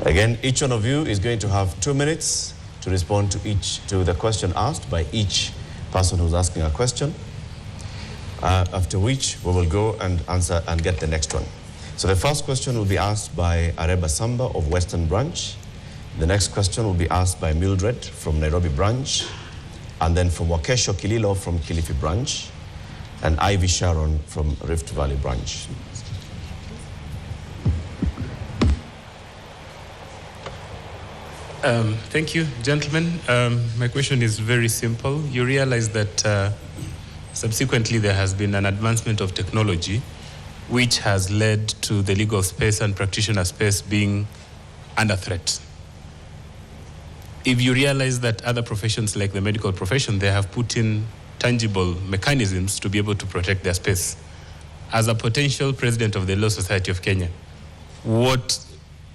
Again, each one of you is going to have 2 minutes to respond to the question asked by each person who's asking a question. After which we will go and answer and get the next one. So the first question will be asked by Areba Samba of Western Branch. The next question will be asked by Mildred from Nairobi Branch, and then from Wakesho Kililo from Kilifi Branch, and Ivy Sharon from Rift Valley Branch. Thank you, gentlemen. My question is very simple. You realize that subsequently there has been an advancement of technology which has led to the legal space and practitioner space being under threat. If you realize that other professions like the medical profession, they have put in tangible mechanisms to be able to protect their space. As a potential president of the Law Society of Kenya, what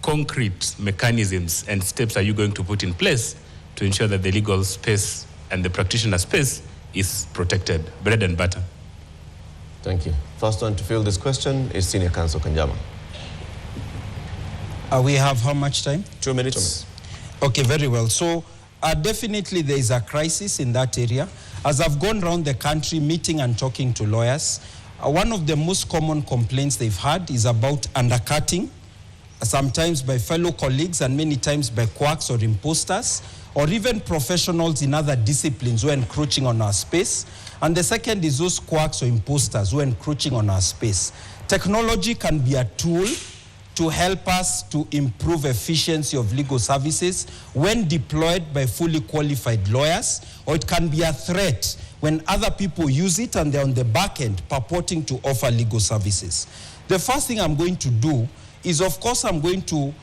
concrete mechanisms and steps are you going to put in place to ensure that the legal space and the practitioner space is protected? Bread and butter. Thank you. First one to field this question is Senior Counsel Kanjama. We have how much time? 2 minutes. Okay, very well. So definitely there is a crisis in that area. As I've gone around the country meeting and talking to lawyers, one of the most common complaints they've had is about undercutting, sometimes by fellow colleagues and many times by quacks or imposters, or even professionals in other disciplines who are encroaching on our space. And the second is those quacks or imposters who are encroaching on our space. Technology can be a tool to help us to improve efficiency of legal services when deployed by fully qualified lawyers, or it can be a threat when other people use it and they're on the back end purporting to offer legal services. The first thing I'm going to do is, of course, I'm going to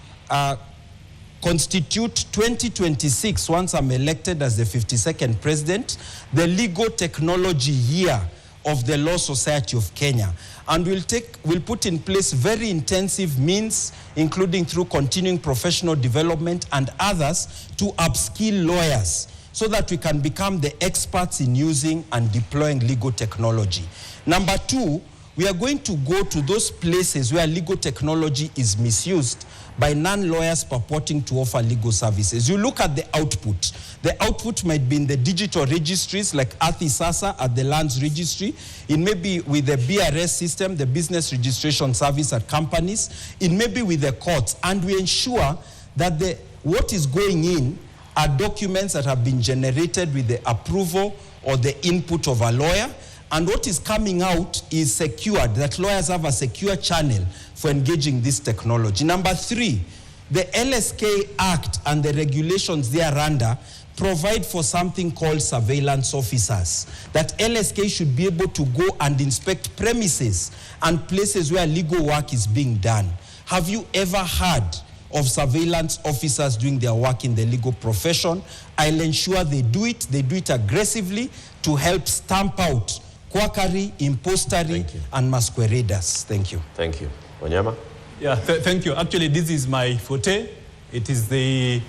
constitute 2026, once I'm elected as the 52nd president, the legal technology year of the Law Society of Kenya. And we'll put in place very intensive means, including through continuing professional development and others, to upskill lawyers so that we can become the experts in using and deploying legal technology. Number two, we are going to go to those places where legal technology is misused by non-lawyers purporting to offer legal services. You look at the output. The output might be in the digital registries like Athisasa at the Lands Registry. It may be with the BRS system, the Business Registration Service at companies. It may be with the courts. And we ensure that what is going in are documents that have been generated with the approval or the input of a lawyer. And what is coming out is secured, that lawyers have a secure channel for engaging this technology. Number three, the LSK Act and the regulations thereunder provide for something called surveillance officers, that LSK should be able to go and inspect premises and places where legal work is being done. Have you ever heard of surveillance officers doing their work in the legal profession? I'll ensure they do it aggressively to help stamp out quackery, impostery, and masqueraders. Thank you. Thank you. Wanyama? Yeah, thank you. Actually, this is my forte. It is the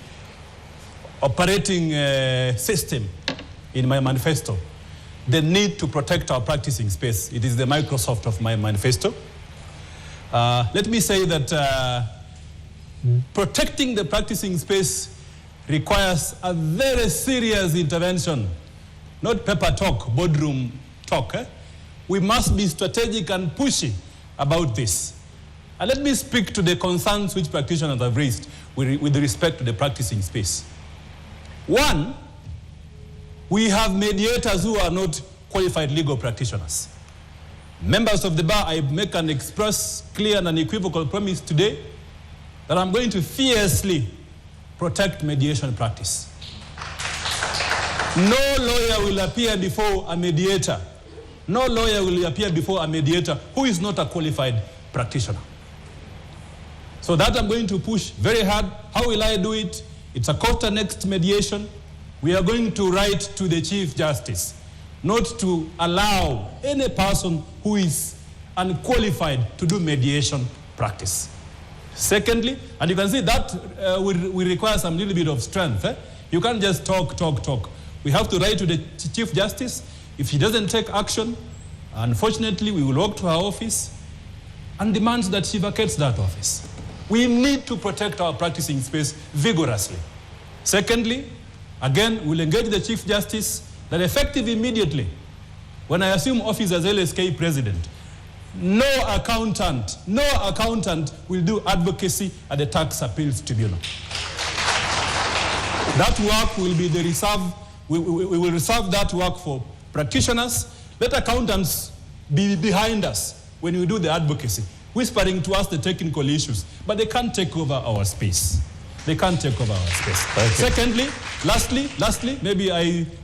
operating system in my manifesto. The need to protect our practicing space. It is the Microsoft of my manifesto. Let me say that protecting the practicing space requires a very serious intervention, not paper talk, boardroom talk. We must be strategic and pushy about this. And let me speak to the concerns which practitioners have raised with respect to the practicing space. One, we have mediators who are not qualified legal practitioners. Members of the bar, I make an express, clear and unequivocal promise today that I'm going to fiercely protect mediation practice. No lawyer will appear before a mediator. No lawyer will appear before a mediator who is not a qualified practitioner. So that I'm going to push very hard. How will I do it? It's a court-annexed mediation. We are going to write to the Chief Justice not to allow any person who is unqualified to do mediation practice. Secondly, and you can see that we require some little bit of strength. You can't just talk. We have to write to the Chief Justice. If she doesn't take action, unfortunately, we will walk to her office and demand that she vacates that office. We need to protect our practicing space vigorously. Secondly, again, we'll engage the Chief Justice that effective immediately, when I assume office as LSK president, no accountant will do advocacy at the Tax Appeals Tribunal. That work will be the reserve, we will reserve that work for practitioners. Let accountants be behind us when we do the advocacy, whispering to us the technical issues, but they can't take over our space. They can't take over our space. Secondly, lastly, maybe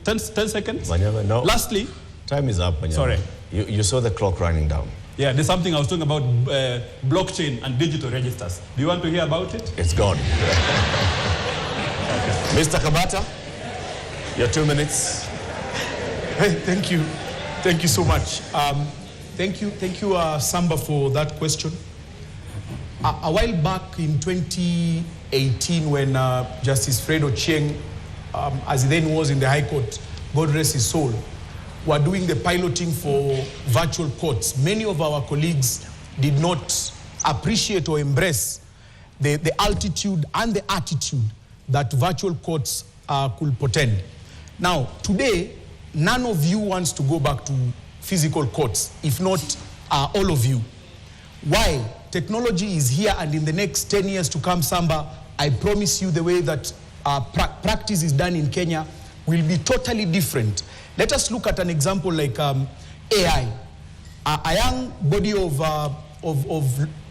10 seconds. Wanyama, no. Lastly. Time is up, Wanyama. Sorry. You saw the clock running down. Yeah, there's something I was talking about, blockchain and digital registers. Do you want to hear about it? It's gone. Mr. Kabata, your 2 minutes. Hey, thank you. Thank you so much. Thank you, Samba, for that question. A while back in 2018, when Justice Fred Ochieng, as he then was in the High Court, God rest his soul, were doing the piloting for virtual courts, many of our colleagues did not appreciate or embrace the altitude and the attitude that virtual courts could portend. Now, today, none of you wants to go back to physical courts, if not all of you. Why? Technology is here, and in the next 10 years to come, Samba, I promise you the way that practice is done in Kenya will be totally different. Let us look at an example like AI. A young body of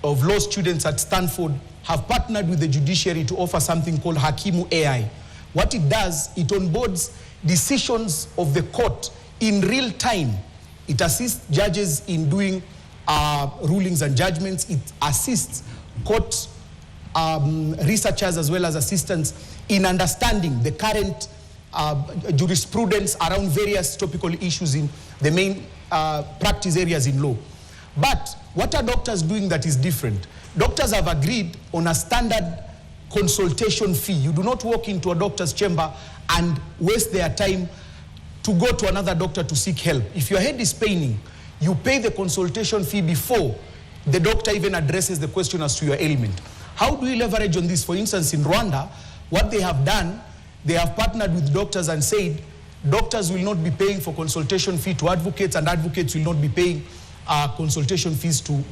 law students at Stanford have partnered with the judiciary to offer something called Hakimu AI. What it does, it onboards decisions of the court in real time. It assists judges in doing rulings and judgments. It assists court researchers as well as assistants in understanding the current jurisprudence around various topical issues in the main practice areas in law. But what are doctors doing that is different? Doctors have agreed on a standard consultation fee. You do not walk into a doctor's chamber and waste their time to go to another doctor to seek help. If your head is paining, you pay the consultation fee before the doctor even addresses the question as to your ailment. How do we leverage on this? For instance, in Rwanda, what they have done, they have partnered with doctors and said, doctors will not be paying for consultation fee to advocates, and advocates will not be paying consultation fees to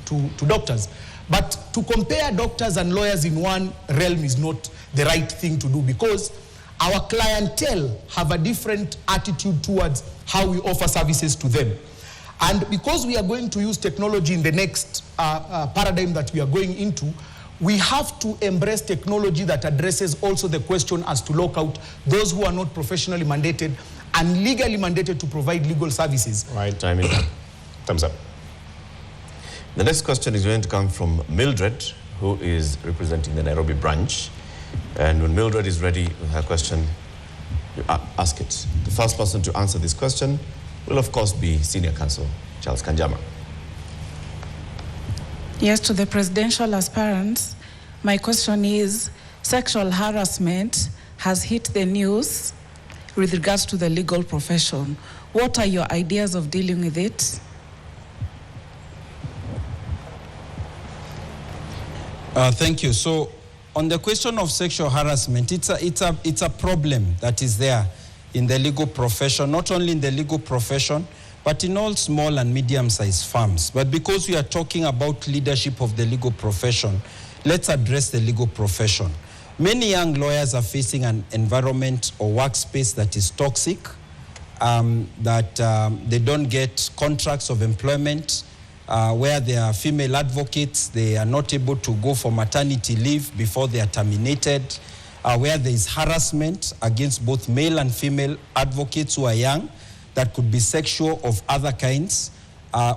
doctors. But to compare doctors and lawyers in one realm is not the right thing to do, because our clientele have a different attitude towards how we offer services to them. And because we are going to use technology in the next paradigm that we are going into, we have to embrace technology that addresses also the question as to lock out those who are not professionally mandated and legally mandated to provide legal services. Right, time is up. Thumbs up. The next question is going to come from Mildred, who is representing the Nairobi branch. And when Mildred is ready with her question, you ask it. The first person to answer this question will, of course, be Senior Counsel Charles Kanjama. Yes, to the presidential aspirants, my question is, sexual harassment has hit the news with regards to the legal profession. What are your ideas of dealing with it? Thank you. So, on the question of sexual harassment, it's a problem that is there in the legal profession, not only in the legal profession, but in all small and medium-sized firms. But because we are talking about leadership of the legal profession, let's address the legal profession. Many young lawyers are facing an environment or workspace that is toxic, they don't get contracts of employment, where there are female advocates, they are not able to go for maternity leave before they are terminated, where there is harassment against both male and female advocates who are young, that could be sexual of other kinds,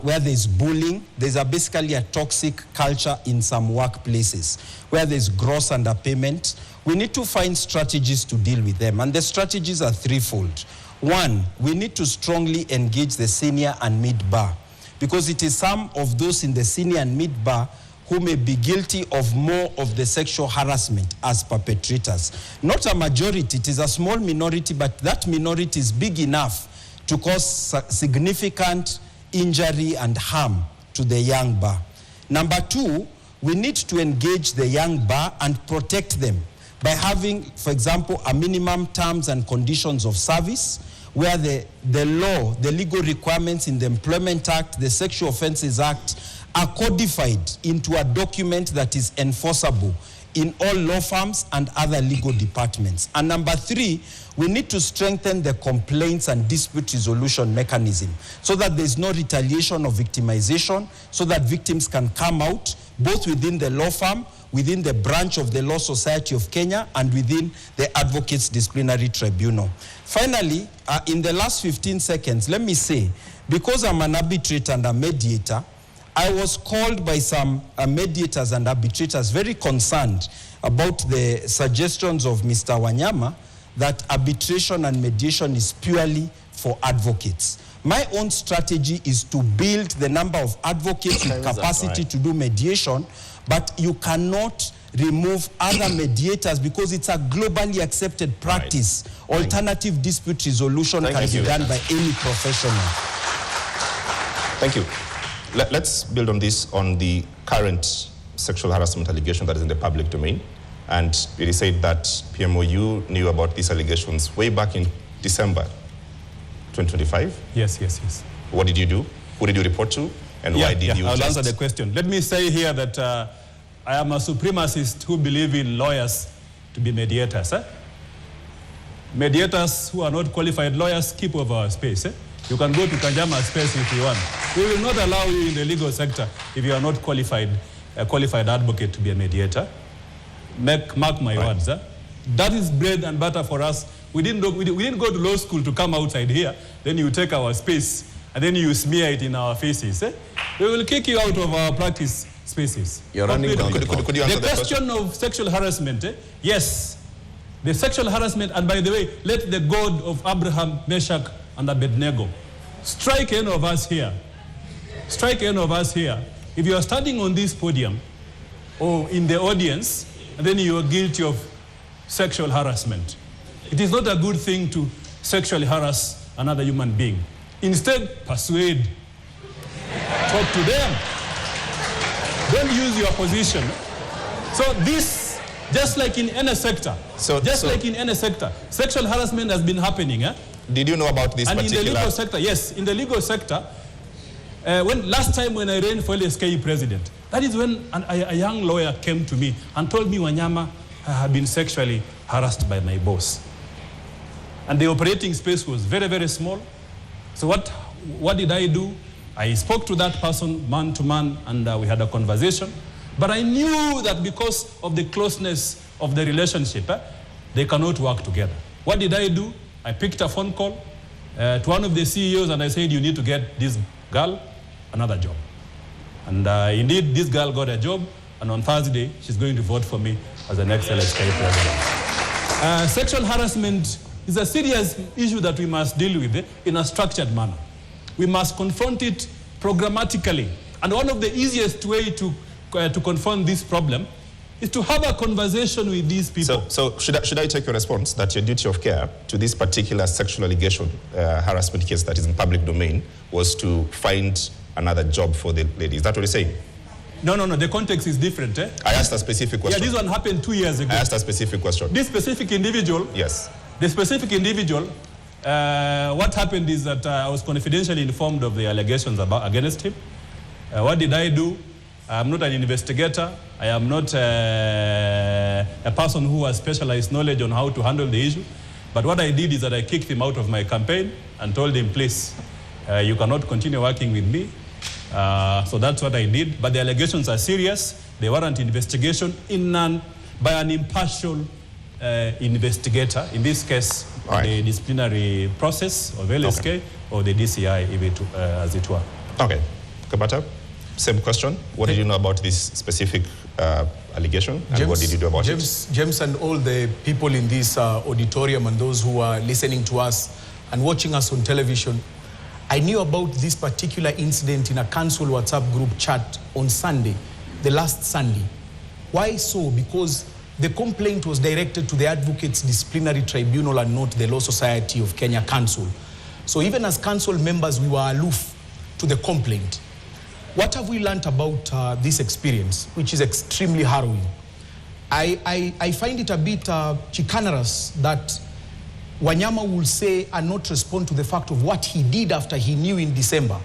where there is bullying. There's basically a toxic culture in some workplaces, where there's gross underpayment. We need to find strategies to deal with them, and the strategies are threefold. One, we need to strongly engage the senior and mid-bar, because it is some of those in the senior and mid-bar who may be guilty of more of the sexual harassment as perpetrators. Not a majority, it is a small minority, but that minority is big enough to cause significant injury and harm to the young bar. Number two, we need to engage the young bar and protect them by having, for example, a minimum terms and conditions of service, where the law, the legal requirements in the Employment Act, the Sexual Offences Act, are codified into a document that is enforceable in all law firms and other legal departments. And number 3, we need to strengthen the complaints and dispute resolution mechanism so that there's no retaliation or victimization, so that victims can come out both within the law firm, within the branch of the Law Society of Kenya, and within the Advocates Disciplinary Tribunal. Finally, in the last 15 seconds, let me say, because I'm an arbitrator and a mediator, I was called by some mediators and arbitrators very concerned about the suggestions of Mr. Wanyama that arbitration and mediation is purely for advocates. My own strategy is to build the number of advocates with capacity to do mediation, but you cannot remove other mediators because it's a globally accepted practice. Right. Alternative dispute resolution can be done by any professional. Thank you. Let's build on this, on the current sexual harassment allegation that is in the public domain. And it is said that PMOU knew about these allegations way back in December 2025. Yes. What did you do? Who did you report to? And why did you I'll answer the question. Let me say here that I am a supremacist who believe in lawyers to be mediators. Mediators who are not qualified lawyers, keep over our space. You can go to Kanjama's space if you want. We will not allow you in the legal sector if you are not qualified, a qualified advocate to be a mediator. Mark my words. That is bread and butter for us. We didn't go to law school to come outside here. Then you take our space and then you smear it in our faces. We will kick you out of our practice spaces. You're running down could you answer the question of sexual harassment, yes. The sexual harassment, and by the way, let the God of Abraham, Meshach, and Abednego strike any of us here. Strike any of us here. If you are standing on this podium or in the audience, and then you are guilty of sexual harassment, it is not a good thing to sexually harass another human being. Instead, persuade. Talk to them. Don't use your position. So this, just like in any sector, like in any sector, sexual harassment has been happening. Did you know about this particular? And in the legal sector, yes, in the legal sector, last time when I ran for LSK president, that is when a young lawyer came to me and told me, Wanyama, I have been sexually harassed by my boss. And the operating space was very, very small. So what did I do? I spoke to that person man to man, and we had a conversation. But I knew that because of the closeness of the relationship, they cannot work together. What did I do? I picked a phone call to one of the CEOs, and I said, you need to get this girl another job. And indeed, this girl got a job, and on Thursday, she's going to vote for me as the next LSK president. Sexual harassment is a serious issue that we must deal with in a structured manner. We must confront it programmatically. And one of the easiest way to confront this problem is to have a conversation with these people. So should I take your response that your duty of care to this particular sexual allegation harassment case that is in public domain was to find another job for the lady? Is that what you're saying? No. The context is different. I asked a specific question. Yeah, this one happened 2 years ago. I asked a specific question. This specific individual. Yes. The specific individual. What happened is that I was confidentially informed of the allegations against him. What did I do? I'm not an investigator. I am not a person who has specialized knowledge on how to handle the issue. But what I did is that I kicked him out of my campaign and told him, please, you cannot continue working with me. So that's what I did. But the allegations are serious. They warrant investigation by an impartial investigator, in this case, the disciplinary process of LSK or the DCI, as it were. Okay. Kabata, same question. What did you know about this specific allegation, and James, what did you do about it? James and all the people in this auditorium and those who are listening to us and watching us on television, I knew about this particular incident in a council WhatsApp group chat on Sunday, the last Sunday. Why so? Because the complaint was directed to the Advocates Disciplinary Tribunal and not the Law Society of Kenya Council. So even as council members, we were aloof to the complaint. what have we learned about this experience, which is extremely harrowing? I find it a bit chicanerous that Wanyama will say and not respond to the fact of what he did after he knew in December.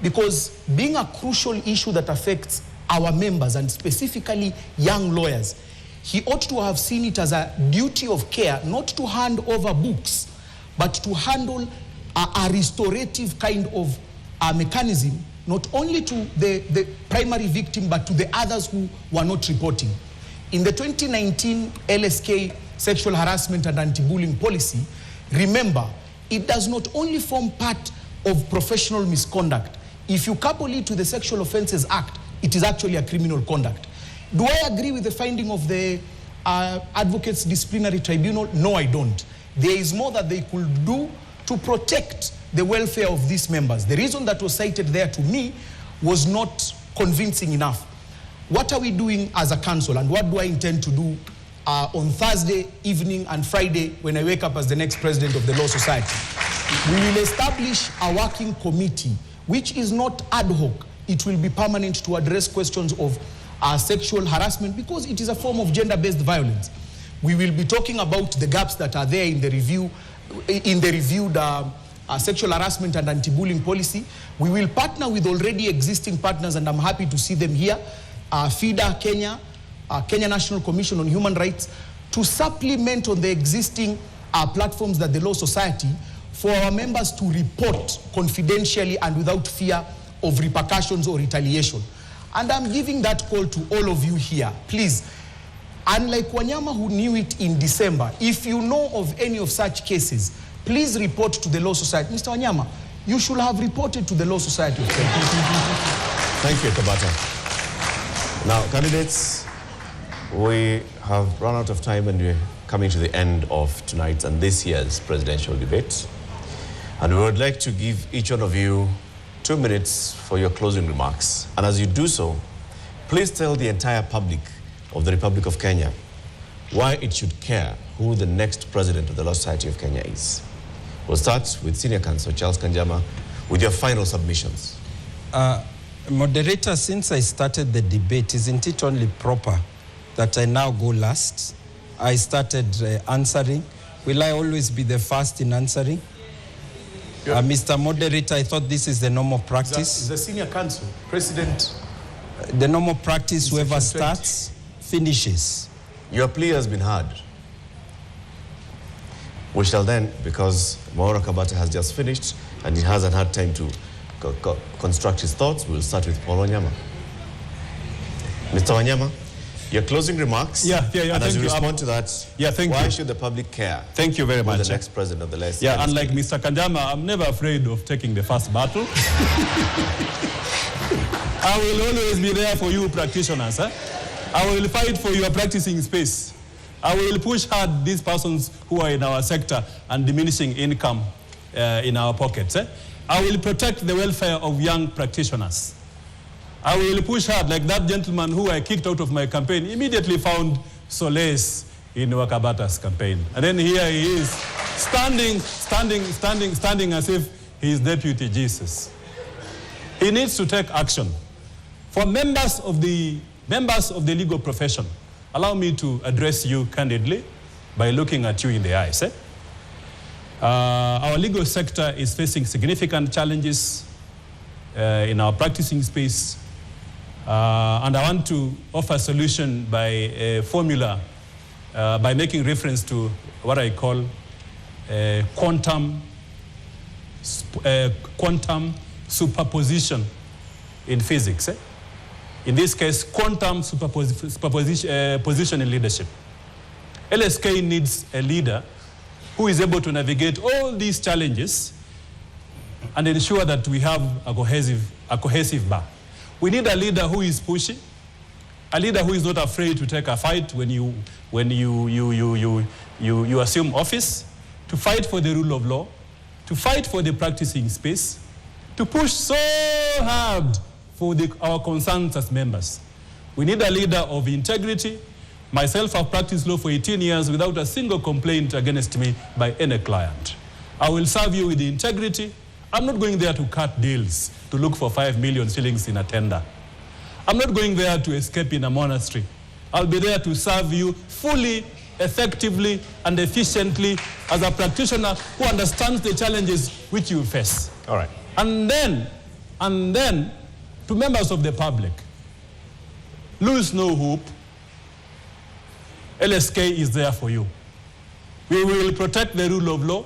Because being a crucial issue that affects our members and specifically young lawyers, he ought to have seen it as a duty of care not to hand over books, but to handle a restorative kind of mechanism, not only to the primary victim, but to the others who were not reporting. In the 2019 LSK sexual harassment and anti-bullying policy, remember, it does not only form part of professional misconduct. If you couple it to the Sexual Offences Act, it is actually a criminal conduct. Do I agree with the finding of the Advocates Disciplinary Tribunal? No, I don't. There is more that they could do to protect the welfare of these members. The reason that was cited there to me was not convincing enough. What are we doing as a council, and what do I intend to do on Thursday evening and Friday when I wake up as the next president of the Law Society? We will establish a working committee which is not ad hoc. It will be permanent to address questions of sexual harassment because it is a form of gender-based violence. We will be talking about the gaps that are there in the reviewed sexual harassment and anti-bullying policy. We will partner with already existing partners, and I'm happy to see them here, FIDA Kenya, Kenya National Commission on Human Rights, to supplement on the existing platforms that the Law Society for our members to report confidentially and without fear of repercussions or retaliation. And I'm giving that call to all of you here. Please, unlike Wanyama who knew it in December, if you know of any of such cases, please report to the Law Society. Mr. Wanyama, you should have reported to the Law Society of Kenya. Thank you, Kabata. Now, candidates, we have run out of time and we're coming to the end of tonight's and this year's presidential debate. And we would like to give each one of you 2 minutes for your closing remarks. And as you do so, please tell the entire public of the Republic of Kenya why it should care who the next president of the Law Society of Kenya is. We'll start with Senior Counsel Charles Kanjama with your final submissions. Moderator, since I started the debate, isn't it only proper that I now go last? I started answering. Will I always be the first in answering? Mr. Moderator, I thought this is the normal practice. The Senior Counsel, President. The normal practice, whoever starts, finishes. Your plea has been heard. We shall then, because Maura Kabata has just finished and he hasn't had time to construct his thoughts, we'll start with Paul Wanyama. Mr. Wanyama, your closing remarks. And as you respond to that, why should the public care? Than you very much. The next president of the LSK. Unlike Mr. Kanjama, I'm never afraid of taking the first battle. I will always be there for you practitioners. I will fight for your practicing space. I will push hard these persons who are in our sector and diminishing income in our pockets. I will protect the welfare of young practitioners. I will push hard, like that gentleman who I kicked out of my campaign, immediately found solace in Wakabata's campaign. And then here he is, standing as if he is Deputy Jesus. He needs to take action. For members of the legal profession, allow me to address you candidly by looking at you in the eyes. Our legal sector is facing significant challenges in our practicing space. And I want to offer a solution by a formula, by making reference to what I call quantum superposition in physics. In this case, quantum superposition in leadership. LSK needs a leader who is able to navigate all these challenges and ensure that we have a cohesive bar. We need a leader who is pushy, a leader who is not afraid to take a fight when you assume office, to fight for the rule of law, to fight for the practicing space, to push so hard for our concerns as members. We need a leader of integrity. Myself, I've practiced law for 18 years without a single complaint against me by any client. I will serve you with integrity. I'm not going there to cut deals. to look for 5 million shillings in a tender. I'm not going there to escape in a monastery. I'll be there to serve you fully, effectively, and efficiently as a practitioner who understands the challenges which you face. All right. And then, to members of the public, lose no hope. LSK is there for you. We will protect the rule of law,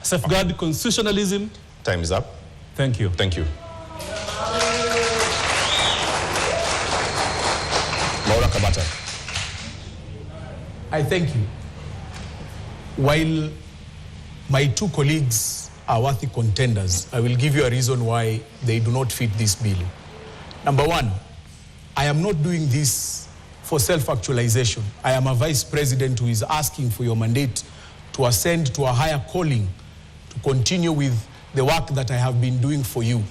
safeguard constitutionalism. Time is up. Thank you. Thank you. Maura Kabata. I thank you. While my two colleagues are worthy contenders, I will give you a reason why they do not fit this bill. Number one, I am not doing this for self-actualization. I am a vice president who is asking for your mandate to ascend to a higher calling, to continue with the work that I have been doing for you.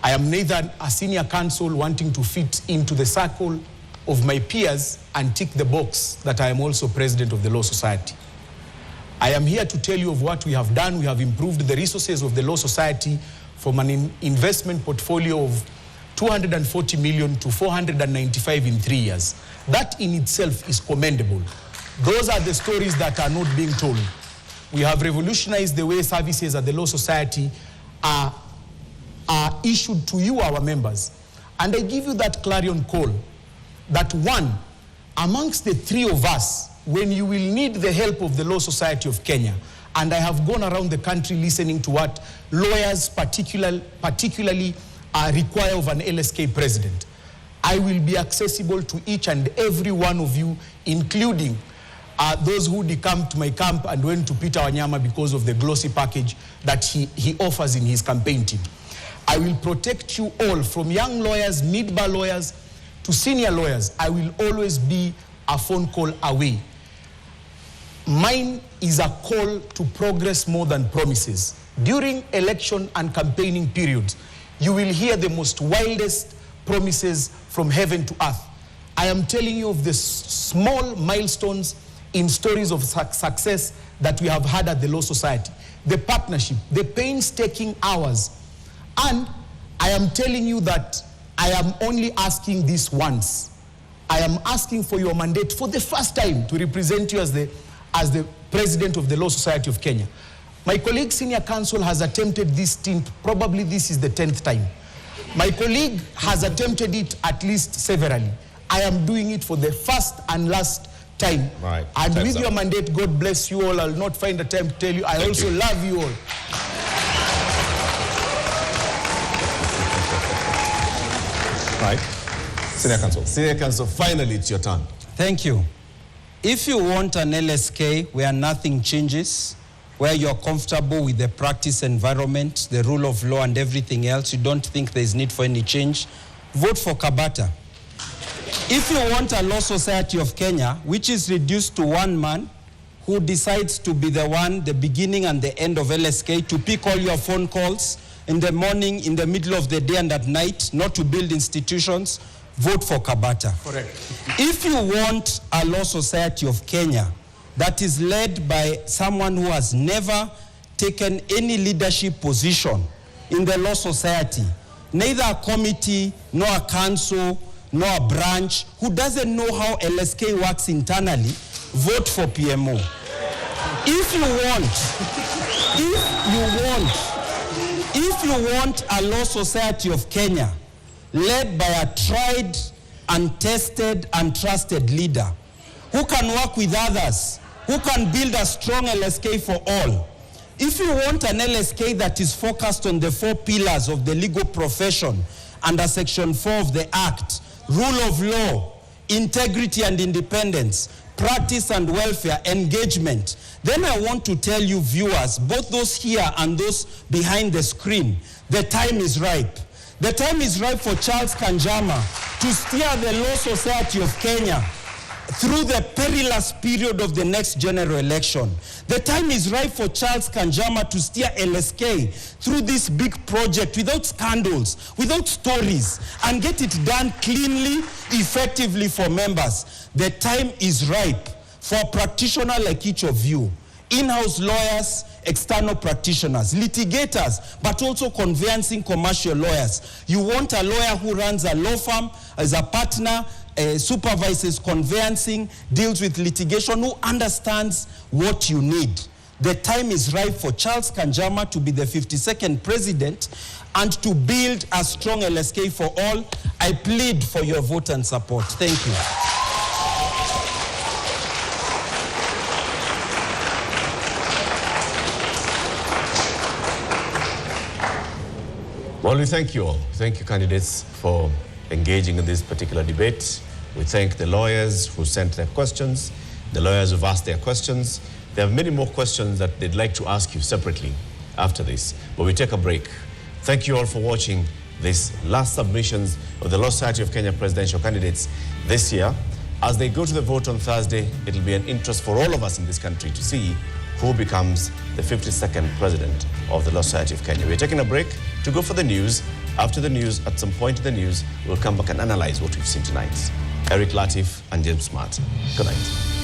I am neither a senior counsel wanting to fit into the circle of my peers and tick the box that I am also president of the Law Society. I am here to tell you of what we have done. We have improved the resources of the Law Society from an investment portfolio of 240 million to 495 in 3 years. That in itself is commendable. Those are the stories that are not being told. We have revolutionized the way services at the Law Society are issued to you, our members. And I give you that clarion call that one, amongst the three of us, when you will need the help of the Law Society of Kenya, and I have gone around the country listening to what lawyers particularly require of an LSK president, I will be accessible to each and every one of you, including those who decamped my camp and went to Peter Wanyama because of the glossy package that he offers in his campaign team. I will protect you all, from young lawyers, mid-bar lawyers, to senior lawyers. I will always be a phone call away. Mine is a call to progress more than promises. During election and campaigning periods, you will hear the most wildest promises from heaven to earth. I am telling you of the small milestones in stories of success that we have had at the Law Society, the partnership, the painstaking hours. And I am telling you that I am only asking this once. I am asking for your mandate for the first time to represent you as the president of the Law Society of Kenya. My colleague senior counsel has attempted this stint, probably this is the 10th time. My colleague has attempted it at least severally. I am doing it for the first and last time. Right. And Time's with up. your mandate, God bless you all. I'll not find a time to tell you. I also love you all. Right. Senior counsel. Senior counsel, finally it's your turn. Thank you. If you want an LSK where nothing changes, where you're comfortable with the practice environment, the rule of law and everything else, you don't think there's need for any change, vote for Kabata. If you want a Law Society of Kenya, which is reduced to one man who decides to be the one, the beginning and the end of LSK, to pick all your phone calls in the morning, in the middle of the day and at night, not to build institutions, vote for Kabata. Correct. If you want a Law Society of Kenya that is led by someone who has never taken any leadership position in the Law Society, neither a committee, nor a council, nor a branch, who doesn't know how LSK works internally, vote for PMO. If you want a Law Society of Kenya led by a tried and tested and trusted leader who can work with others, who can build a strong LSK for all. If you want an LSK that is focused on the 4 pillars of the legal profession under Section 4 of the Act, rule of law, integrity and independence, practice and welfare, engagement, then I want to tell you viewers, both those here and those behind the screen, the time is ripe. The time is ripe for Charles Kanjama to steer the Law Society of Kenya through the perilous period of the next general election. The time is ripe for Charles Kanjama to steer LSK through this big project without scandals, without stories, and get it done cleanly, effectively for members. The time is ripe for a practitioner like each of you, in-house lawyers, external practitioners, litigators, but also conveyancing commercial lawyers. You want a lawyer who runs a law firm as a partner, supervises conveyancing, deals with litigation, who understands what you need. The time is ripe for Charles Kanjama to be the 52nd president and to build a strong LSK for all. I plead for your vote and support. Thank you. Well, we thank you all. Thank you, candidates, for engaging in this particular debate. We thank the lawyers who sent their questions, the lawyers who've asked their questions. There are many more questions that they'd like to ask you separately after this, but we take a break. Thank you all for watching this last submissions of the Law Society of Kenya presidential candidates this year. As they go to the vote on Thursday, it'll be an interest for all of us in this country to see who becomes the 52nd president of the Law Society of Kenya. We're taking a break to go for the news. After the news, at some point in the news, we'll come back and analyze what we've seen tonight. Eric Latif and James Smart. Good night.